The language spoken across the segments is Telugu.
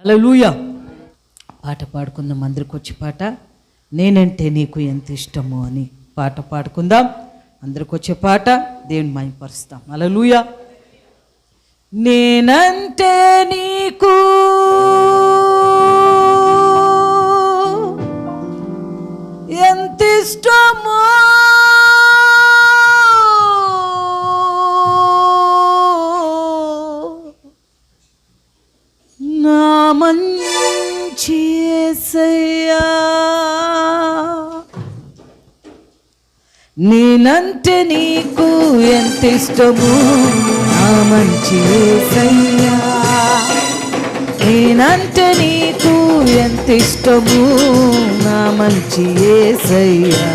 హల్లెలూయా. పాట పాడుకుందాం. అందరికి వచ్చి పాట, నేనంటే నీకు ఎంత ఇష్టమో అని పాట పాడుకుందాం. అందరికి వచ్చే పాట, దేవుని మహిమపరుస్తాం. హల్లెలూయా. నేనంటే నీకు ఎంత ఇష్టమో నా మంచి యేసయ్యా, నేనంటే నీకు ఎంత ఇష్టము నా మంచి యేసయ్యా, నేనంటే నీకు ఎంత ఇష్టము నా మంచి యేసయ్యా,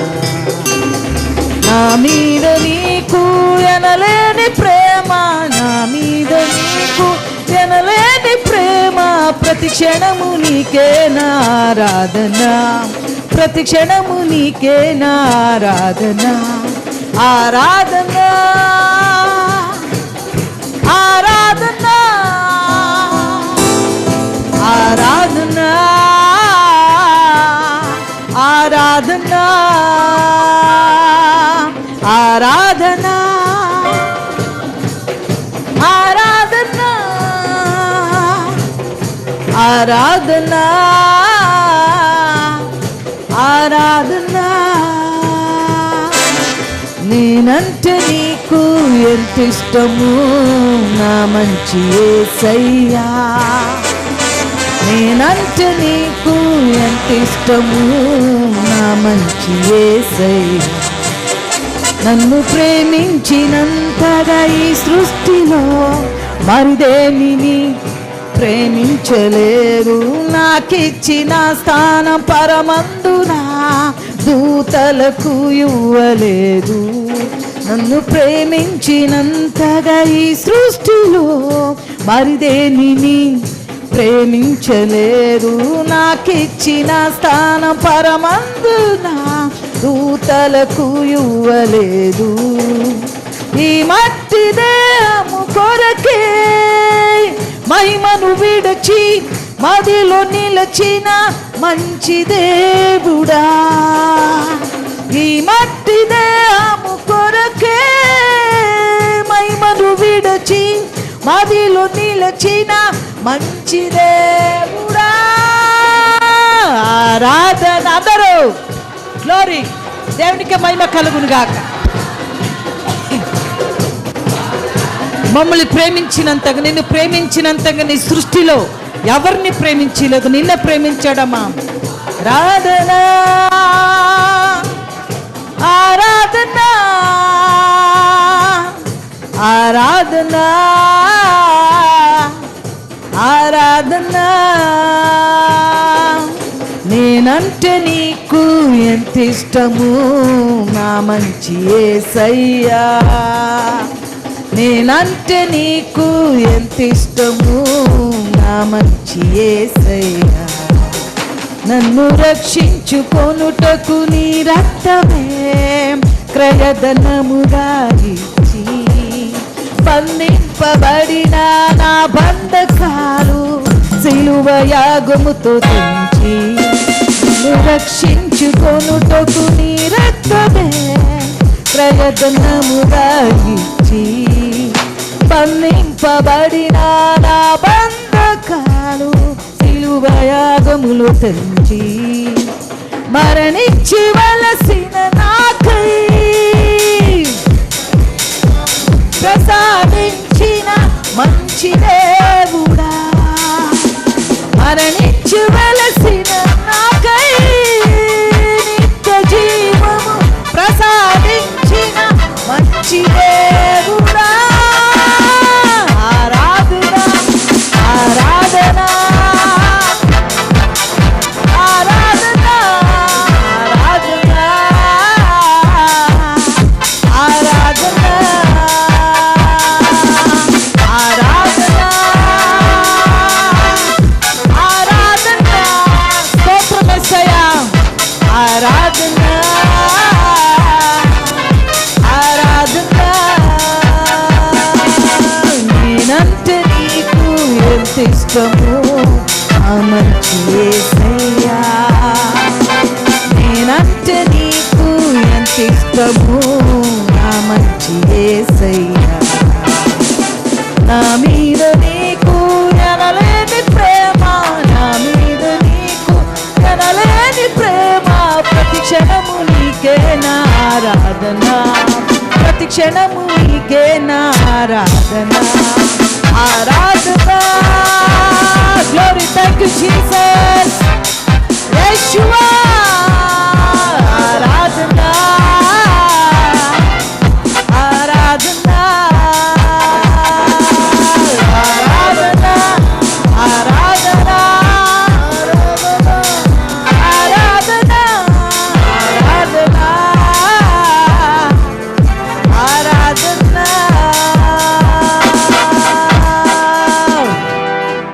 నా మీద నీకు ఎనలేని ప్రేమ, నా మీద నీకు ఎనలేని ప్రేమ, ప్రతి క్షణము నీకే నా ఆరాధన, ప్రతి క్షణము నీకే నా ఆరాధన, ఆరాధన ఆరాధన ఆరాధన ఆరాధన ఆరాధన ఆరాధన ఆరాధన ఆరాధన, నేనంటే నీకు ఎంత ఇష్టము నా మంచి యేసయ్యా, నేనంటే నీకు ఎంత ఇష్టము నా మంచి యేసయ్యా, నన్ను ప్రేమించినంతగా ఈ సృష్టిలో మరిదేనిని ప్రేమించలేరు, నాకిచ్చిన స్థానం పరమందున దూతలకు ఇవ్వలేదు, నన్ను ప్రేమించినంతగా ఈ సృష్టిలో మరిదేనిని ప్రేమించలేరు, నాకిచ్చిన స్థానం పరమందున దూతలకు ఇవ్వలేదు, ఈ మట్టి దేహము కొరకే మహిమను విడచి మదిలో నిలచిన మంచి దేవుడా, ఈ మట్టి దేహము కొరకే మహిమను విడచి మదిలో నిలచిన మంచి దేవుడా, ఆరాధన. అందరూ గ్లోరీ, దేవునికి మహిమ కలుగును గాక. మమ్మల్ని ప్రేమించినంతగా, నిన్ను ప్రేమించినంతగా నీ సృష్టిలో ఎవరిని ప్రేమించలేదు, నిన్న ప్రేమించాడమ్మా. ఆరాధన ఆరాధన ఆరాధన ఆరాధన, నేనంటే నీకు ఎంత ఇష్టము నా మంచి యేసయ్యా, నేనంటే నీకు ఎంత ఇష్టము నా మంచి యేసయ్యా, నన్ను రక్షించుకొనుటకు నీ రక్తమే క్రయధనముగా ఇచ్చి, బంధింపబడిన నా బంధకాలు సిలువ యాగముతో తెంచి, నన్ను రక్షించుకొనుటకు నీ రక్తమే క్రయధనముగా ఇచ్చి, బంధింపబడిన నా బంధకాలు సిలువ యాగములో తెంచి, మరణించవలసిన నాకై ప్రసాదించిన మంచి దేవుడా, మరణించవలసిన నాకై నిత్య జీవము ప్రసాదించిన మంచి దేవుడా, ఆరాధన ఆరాధన ఆరాధన ఆరాధన ఆరాధన ఆరాధన స్తోత్రం యేసయ్యా, ఆరాధన ఆరాధన, నేనంటే నీకు ఎంత ఇష్టము నా మంచి యేసయ్యా, నేనంటే నీకు ఎంత ఇష్టము నా మంచి యేసయ్యా. నా మీద నీకు ఎనలేని ప్రేమ, నా మీద నీకు ఎనలేని ప్రేమ, ప్రతి క్షణము నీకే నా ఆరాధన, ప్రతి క్షణము నీకే నా ఆరాధన, ఆరాధన